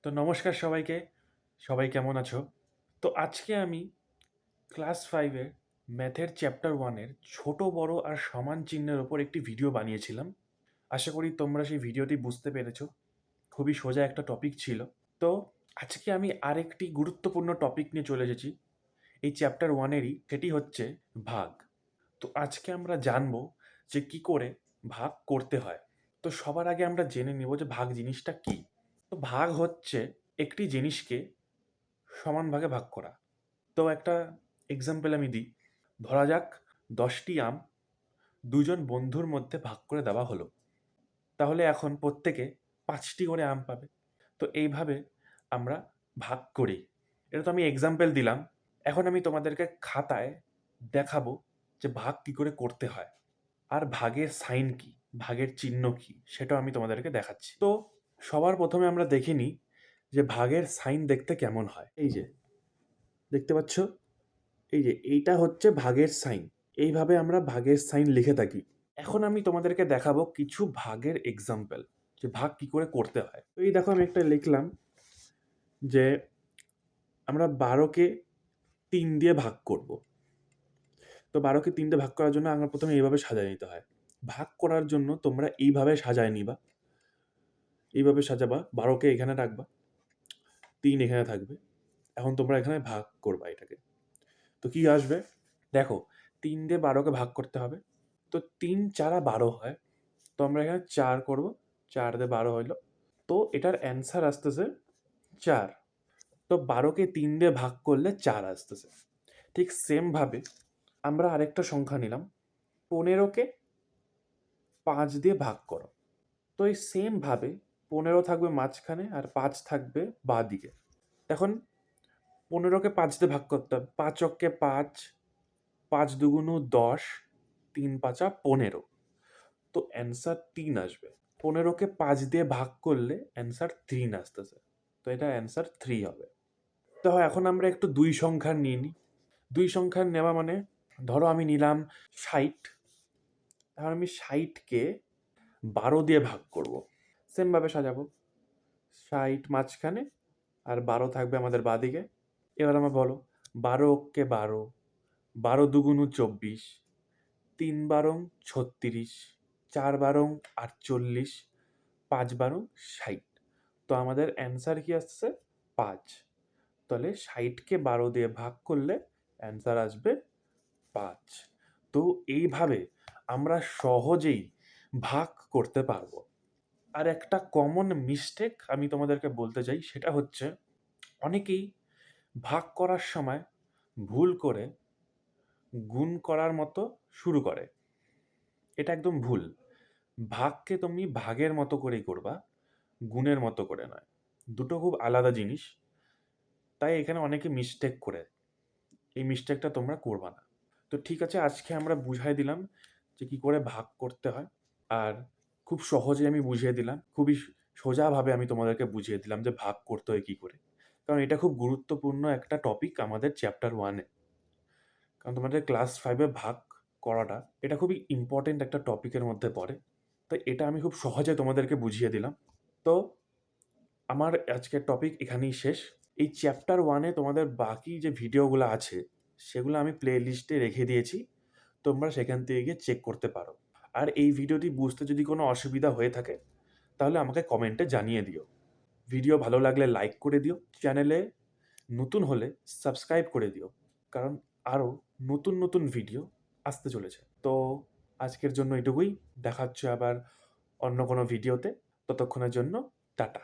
তো নমস্কার সবাইকে। সবাই কেমন আছো? তো আজকে আমি ক্লাস 5 এর ম্যাথের চ্যাপ্টার 1 এর ছোট বড় আর সমান চিহ্নের ওপর একটি ভিডিও বানিয়েছিলাম। আশা করি তোমরা সেই ভিডিওটি বুঝতে পেরেছো। খুবই সোজা একটা টপিক ছিল। তো আজকে আমি আরেকটি গুরুত্বপূর্ণ টপিক নিয়ে চলে এসেছি। এই চ্যাপ্টার 1 এরই, সেটি হচ্ছে ভাগ। তো আজকে আমরা জানবো যে কি করে ভাগ করতে হয়। তো সবার আগে আমরা জেনে নেব যে ভাগ জিনিসটা কি। তো ভাগ হচ্ছে একটি জিনিসকে সমান ভাগে ভাগ করা। তো একটা এক্সাম্পল আমি দিই। ধরা যাক 10টি আম দুজন বন্ধুর মধ্যে ভাগ করে দেওয়া হলো। তাহলে এখন প্রত্যেকে 5টি করে আম পাবে। তো এইভাবে আমরা ভাগ করি। এটা তো আমি এক্সাম্পল দিলাম। এখন আমি তোমাদেরকে খাতায় দেখাবো যে ভাগ কি করে করতে হয়। আর ভাগের সাইন কি, ভাগের চিহ্ন কি, সেটাও আমি তোমাদেরকে দেখাচ্ছি। তো সবার প্রথমে আমরা দেখে নিই যে ভাগের সাইন দেখতে কেমন হয়। এই যে দেখতে পাচ্ছ, এই যে এইটা হচ্ছে ভাগের সাইন। এইভাবে আমরা ভাগের সাইন লিখে থাকি। এখন আমি তোমাদেরকে দেখাবো কিছু ভাগের এক্সাম্পল, যে ভাগ কি করে করতে হয়। তো এই দেখো, আমি একটা লিখলাম যে আমরা 12কে 3 দিয়ে ভাগ করব। তো 12কে 3 দিয়ে ভাগ করার জন্য আমরা প্রথমে এইভাবে সাজায় নিতে হয়। ভাগ করার জন্য তোমরা এইভাবে সাজায় নিবা। এইভাবে সাজাবা, 12কে এখানে রাখবা, 3 এখানে থাকবে। এখন তোমরা এখানে ভাগ করবা এটাকে। তো কি আসবে দেখো, 3 দিয়ে 12কে ভাগ করতে হবে। তো 3 4 12 হয়। তো আমরা এখানে 4 করব। 4 দিয়ে 12 হইল। তো এটার অ্যান্সার আসতেছে 4। তো 12কে 3 দিয়ে ভাগ করলে 4 আসতেছে। ঠিক সেম ভাবে আমরা আরেকটা সংখ্যা নিলাম, 15কে 5 দিয়ে ভাগ করো। তো এই সেম ভাবে 15 থাকবে মাঝখানে আর 5 থাকবে বাঁ দিকে। এখন 15কে 5 দিয়ে ভাগ করতে হবে। 5 অক্কে 5, 5 দুগুণ 10, 3 পাঁচা 15। তো অ্যান্সার 3 আসবে। 15কে 5 দিয়ে ভাগ করলে অ্যান্সার 3 আসতেছে। তো এটা অ্যান্সার 3 হবে। তো এখন আমরা একটু দুই সংখ্যার নিয়ে নিই। দুই সংখ্যার নেওয়া মানে, ধরো আমি নিলাম 60। এখন আমি 60কে 12 দিয়ে ভাগ করব। সেমভাবে সাজাবো, 60 মাঝখানে আর 12 থাকবে আমাদের বাঁদিকে। এবার আমার বলো, 12 অক্কে 12, 12 দুগুণ 24, 3 বারং 36, 4 বারং 48, 5 বারং 60। তো আমাদের অ্যান্সার কি আসছে 5। তাহলে 60কে 12 দিয়ে ভাগ করলে অ্যান্সার আসবে 5। তো এইভাবে আমরা সহজেই ভাগ করতে পারবো। আর একটা কমন মিস্টেক আমি তোমাদেরকে বলতে চাই, সেটা হচ্ছে অনেকেই ভাগ করার সময় ভুল করে গুণ করার মতো শুরু করে। এটা একদম ভুল। ভাগকে তুমি ভাগের মতো করেই করবা, গুণের মতো করে নয়। দুটো খুব আলাদা জিনিস। তাই এখানে অনেকে মিস্টেক করে। এই মিস্টেকটা তোমরা করবা না। তো ঠিক আছে, আজকে আমরা বুঝাই দিলাম যে কি করে ভাগ করতে হয়। আর খুব সহজে আমি বুঝিয়ে দিলাম। খুবই সোজাভাবে আমি তোমাদেরকে বুঝিয়ে দিলাম যে ভাগ করতে হয় কি করে। কারণ এটা খুব গুরুত্বপূর্ণ একটা টপিক আমাদের চ্যাপ্টার 1 এ। কারণ তোমাদের ক্লাস 5 এ ভাগ করাটা এটা খুবই ইম্পর্টেন্ট একটা টপিকের মধ্যে পড়ে। তো এটা আমি খুব সহজে তোমাদেরকে বুঝিয়ে দিলাম। তো আমার আজকের টপিক এখানেই শেষ। এই চ্যাপ্টার 1 এ তোমাদের বাকি যে ভিডিওগুলো আছে, সেগুলো আমি প্লে লিস্টে রেখে দিয়েছি। তোমরা সেখান থেকে গিয়ে চেক করতে পারো। আর এই ভিডিওটি বুঝতে যদি কোনো অসুবিধা হয়ে থাকে, তাহলে আমাকে কমেন্টে জানিয়ে দিও। ভিডিও ভালো লাগলে লাইক করে দিও। চ্যানেলে নতুন হলে সাবস্ক্রাইব করে দিও। কারণ আরও নতুন নতুন ভিডিও আসতে চলেছে। তো আজকের জন্য এটুকুই। দেখা হচ্ছে আবার অন্য কোনো ভিডিওতে। ততক্ষণের জন্য টাটা।